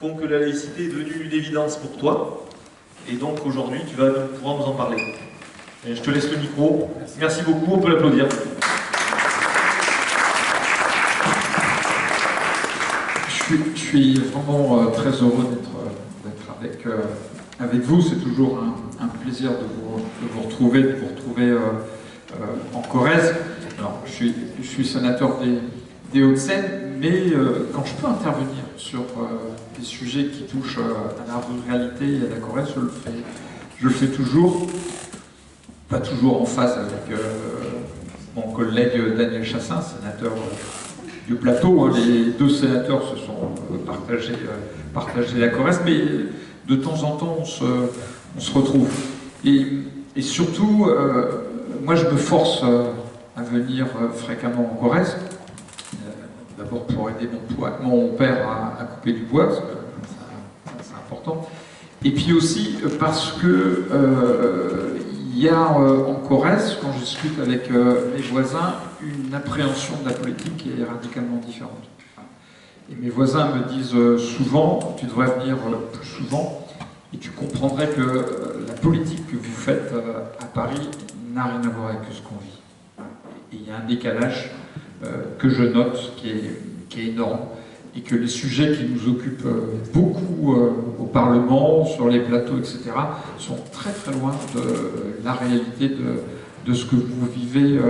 Que la laïcité est devenue une évidence pour toi, et donc aujourd'hui tu vas pouvoir nous en parler. Et je te laisse le micro. Merci beaucoup, on peut l'applaudir. Je suis vraiment très heureux d'être avec vous. C'est toujours un plaisir de vous retrouver, en Corrèze. Alors, je suis sénateur des Hauts-de-Seine, mais quand je peux intervenir sur des sujets qui touchent à la ruralité et à la Corrèze, je le fais toujours, pas toujours en phase avec mon collègue Daniel Chassaing, sénateur du plateau. Les deux sénateurs se sont partagés la Corrèze, mais de temps en temps on se retrouve. Et surtout, moi je me force à venir fréquemment en Corrèze. D'abord pour aider mon père à couper du bois, parce que c'est important. Et puis aussi parce que il y a en Corrèze, quand je discute avec mes voisins, une appréhension de la politique qui est radicalement différente. Et mes voisins me disent souvent, tu devrais venir plus souvent, et tu comprendrais que la politique que vous faites à Paris n'a rien à voir avec ce qu'on vit. Et il y a un décalage que je note, qui est énorme, et que les sujets qui nous occupent beaucoup au Parlement, sur les plateaux, etc., sont très très loin de la réalité de ce que vous vivez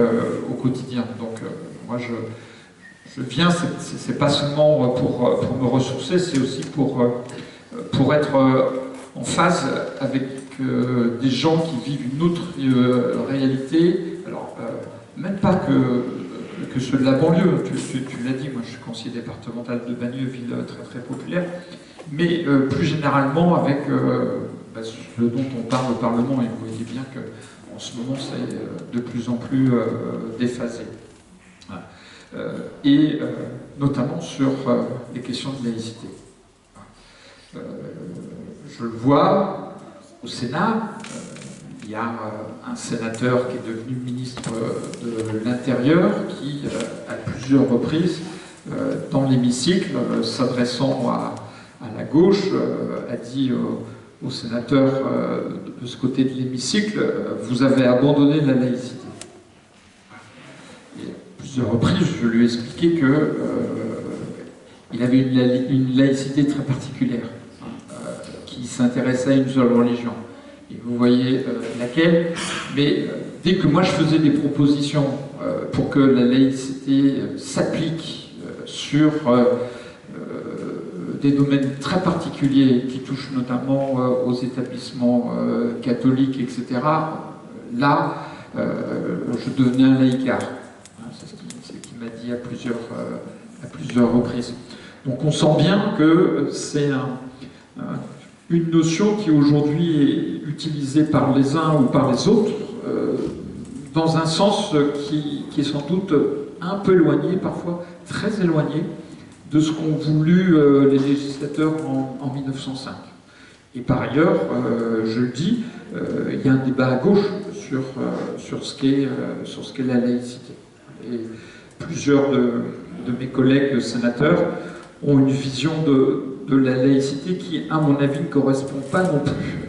au quotidien. Donc moi je viens, c'est pas seulement pour me ressourcer, c'est aussi pour être en phase avec des gens qui vivent une autre réalité. Alors même pas que ceux de la banlieue, tu l'as dit, moi je suis conseiller départemental de Bagneux, ville très très populaire, mais plus généralement avec ce dont on parle au Parlement, et vous voyez bien qu'en ce moment c'est de plus en plus déphasé. Et notamment sur les questions de laïcité. Je le vois au Sénat. Il y a un sénateur qui est devenu ministre de l'Intérieur qui, à plusieurs reprises, dans l'hémicycle, s'adressant à la gauche, a dit aux sénateurs de ce côté de l'hémicycle, vous avez abandonné la laïcité. Et à plusieurs reprises, je lui ai expliqué qu'il avait une laïcité très particulière, qui s'intéressait à une seule religion. Et vous voyez laquelle, mais dès que moi je faisais des propositions pour que la laïcité s'applique sur des domaines très particuliers qui touchent notamment aux établissements catholiques, etc., là, je devenais un laïcard. C'est ce qu'il m'a dit à plusieurs reprises. Donc on sent bien que c'est une notion qui aujourd'hui est utilisée par les uns ou par les autres dans un sens qui est sans doute un peu éloigné, parfois très éloigné, de ce qu'ont voulu les législateurs en 1905. Et par ailleurs, je le dis, il y a un débat à gauche sur ce qu'est la laïcité. Et plusieurs de mes collègues sénateurs ont une vision de la laïcité qui, à mon avis, ne correspond pas non plus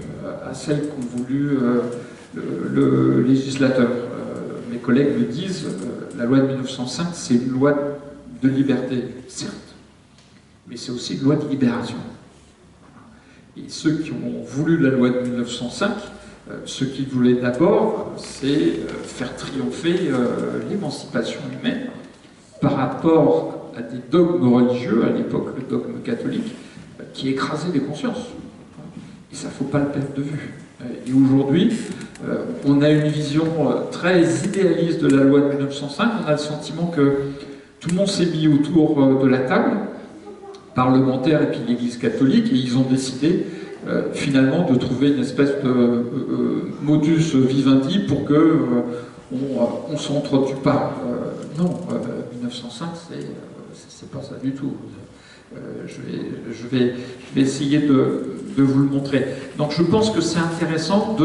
à celle qu'ont voulu le législateur. Mes collègues me disent, la loi de 1905, c'est une loi de liberté, certes, mais c'est aussi une loi de libération. Et ceux qui ont voulu la loi de 1905, ce qu'ils voulaient d'abord, c'est faire triompher l'émancipation humaine par rapport à des dogmes religieux, à l'époque le dogme catholique, qui écrasait les consciences. Et ça, il ne faut pas le perdre de vue. Et aujourd'hui, on a une vision très idéaliste de la loi de 1905. On a le sentiment que tout le monde s'est mis autour de la table, parlementaire et puis l'Église catholique, et ils ont décidé finalement de trouver une espèce de modus vivendi pour que on ne s'entretue pas. Non, 1905, c'est pas ça du tout. Je vais essayer de vous le montrer. Donc je pense que c'est intéressant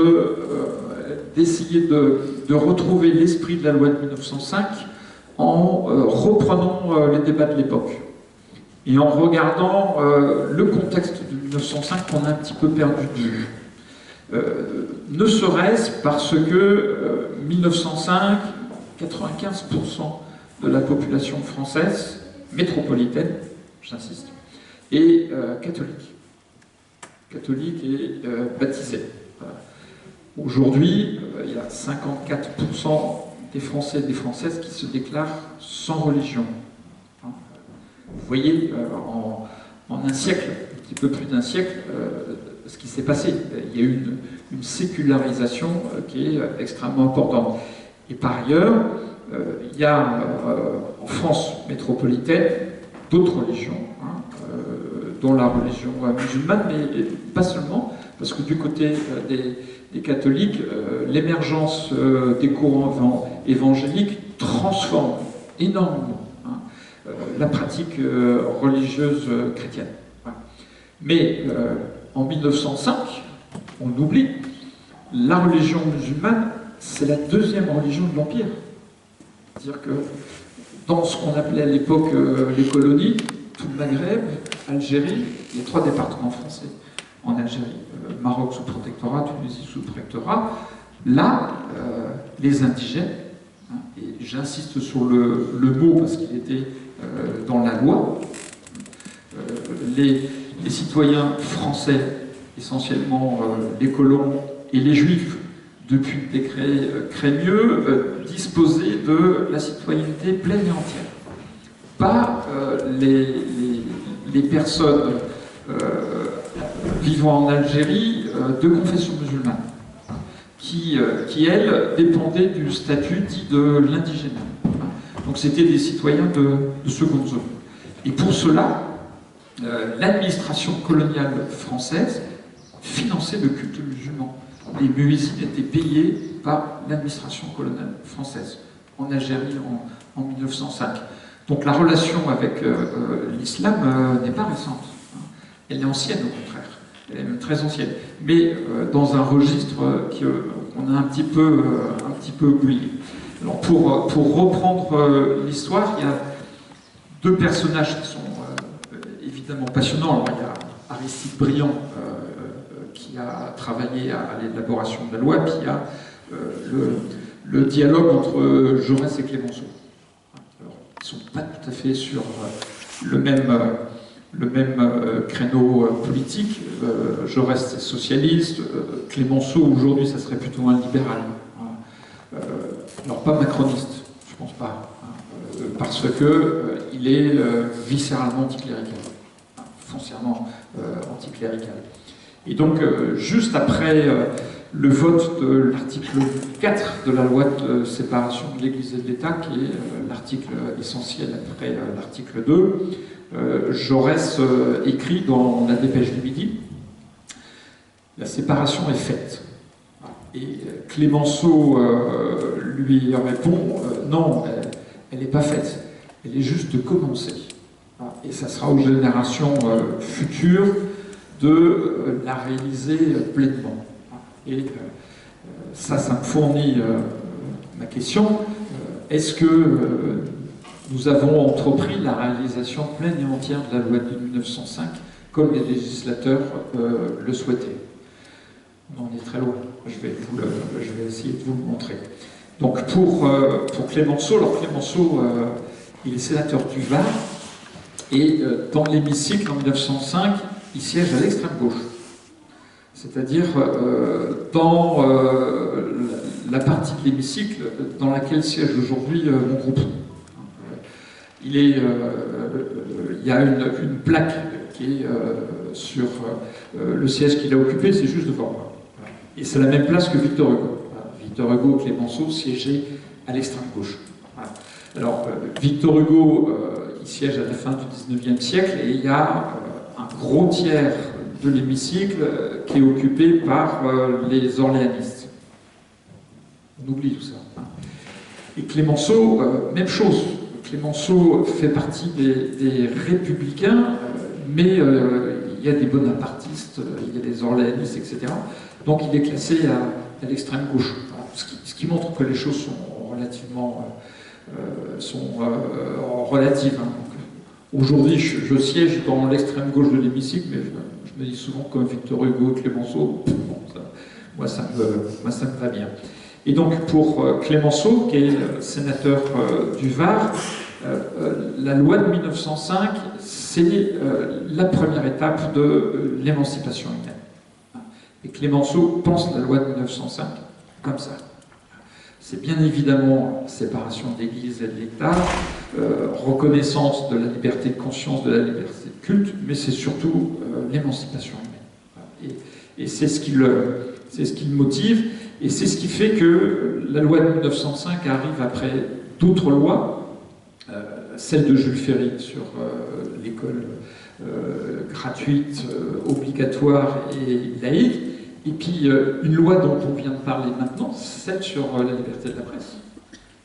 d'essayer de retrouver l'esprit de la loi de 1905 en reprenant les débats de l'époque. et en regardant le contexte de 1905 qu'on a un petit peu perdu de vue. Ne serait-ce parce que 1905, 95% de la population française métropolitaine, j'insiste, est catholique. Catholique et baptisée. Aujourd'hui, il y a 54% des Français et des Françaises qui se déclarent sans religion. Vous voyez, en un siècle, un petit peu plus d'un siècle, ce qui s'est passé. Il y a eu une sécularisation qui est extrêmement importante. Et par ailleurs, il y a en France métropolitaine d'autres religions, dont la religion musulmane, mais pas seulement, parce que du côté des catholiques, l'émergence des courants évangéliques transforme énormément la pratique religieuse chrétienne. Mais en 1905, on l'oublie, la religion musulmane, c'est la deuxième religion de l'Empire. C'est-à-dire que dans ce qu'on appelait à l'époque les colonies, tout le Maghreb, Algérie, il y a 3 départements français en Algérie, Maroc sous protectorat, Tunisie sous protectorat, là, les indigènes, et j'insiste sur le mot parce qu'il était dans la loi, les citoyens français, essentiellement les colons et les juifs, depuis le décret Crémieux, disposaient de la citoyenneté pleine et entière. Pas les personnes vivant en Algérie de confession musulmane, qui elles, dépendaient du statut dit de l'indigénat. Donc c'était des citoyens de seconde zone. Et pour cela, l'administration coloniale française finançait le culte musulman. Les muezzins étaient payés par l'administration coloniale française en Algérie en 1905. Donc la relation avec l'islam n'est pas récente. Elle est ancienne au contraire. Elle est même très ancienne. Mais dans un registre qu'on a un petit peu oublié. Alors pour reprendre l'histoire, il y a 2 personnages qui sont évidemment passionnants. Alors, il y a Aristide Briand qui a travaillé à l'élaboration de la loi, puis il y a le dialogue entre Jaurès et Clémenceau. Alors, ils ne sont pas tout à fait sur le même créneau politique. Jaurès est socialiste, Clémenceau aujourd'hui ça serait plutôt un libéral. Alors pas macroniste, je pense pas, parce que il est viscéralement anticlérical, foncièrement anticlérical. Et donc juste après le vote de l'article 4 de la loi de séparation de l'Église et de l'État, qui est l'article essentiel après l'article 2, Jaurès écrit dans la dépêche du Midi, la séparation est faite. Et Clémenceau lui répond, non, elle n'est pas faite, elle est juste commencée. Et ça sera aux générations futures de la réaliser pleinement. Et ça me fournit ma question, est-ce que nous avons entrepris la réalisation pleine et entière de la loi de 1905, comme les législateurs le souhaitaient? On en est très loin, je vais essayer de vous le montrer. Donc pour Clémenceau, alors Clémenceau, il est sénateur du Var, et dans l'hémicycle en 1905, il siège à l'extrême gauche. C'est-à-dire dans la partie de l'hémicycle dans laquelle siège aujourd'hui mon groupe. Il y a une plaque qui est sur le siège qu'il a occupé, c'est juste devant moi. Et c'est la même place que Victor Hugo. Victor Hugo et Clémenceau siégeaient à l'extrême gauche. Voilà. Alors, Victor Hugo, il siège à la fin du XIXe siècle et il y a un gros tiers de l'hémicycle qui est occupé par les orléanistes. On oublie tout ça. Et Clémenceau, même chose. Clémenceau fait partie des républicains, mais il y a des bonapartistes, il y a des orléanistes, etc. Donc il est classé à l'extrême gauche. Ce qui montre que les choses sont relatives. Hein. Donc, Aujourd'hui, je siège dans l'extrême gauche de l'hémicycle, mais je me dis souvent comme Victor Hugo et Clémenceau, bon, moi ça me va bien. Et donc pour Clémenceau, qui est sénateur du Var, la loi de 1905, c'est la première étape de l'émancipation humaine. Et Clémenceau pense la loi de 1905 comme ça. C'est bien évidemment séparation de l'Église et de l'État, reconnaissance de la liberté de conscience, de la liberté de culte, mais c'est surtout l'émancipation humaine. Et c'est ce qui le motive, et c'est ce qui fait que la loi de 1905 arrive après d'autres lois, celle de Jules Ferry sur l'école gratuite, obligatoire et laïque, et puis une loi dont on vient de parler maintenant, celle sur la liberté de la presse,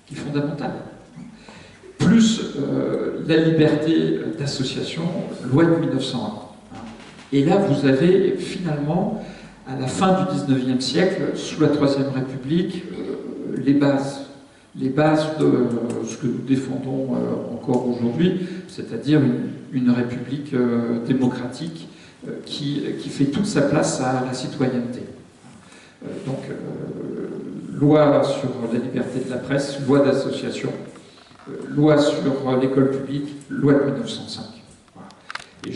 qui est fondamentale. Plus la liberté d'association, loi de 1901. Et là, vous avez finalement, à la fin du XIXe siècle, sous la Troisième République, les bases de ce que nous défendons encore aujourd'hui, c'est-à-dire une république démocratique qui fait toute sa place à la citoyenneté. Donc, loi sur la liberté de la presse, loi d'association, loi sur l'école publique, loi de 1905. Voilà. Et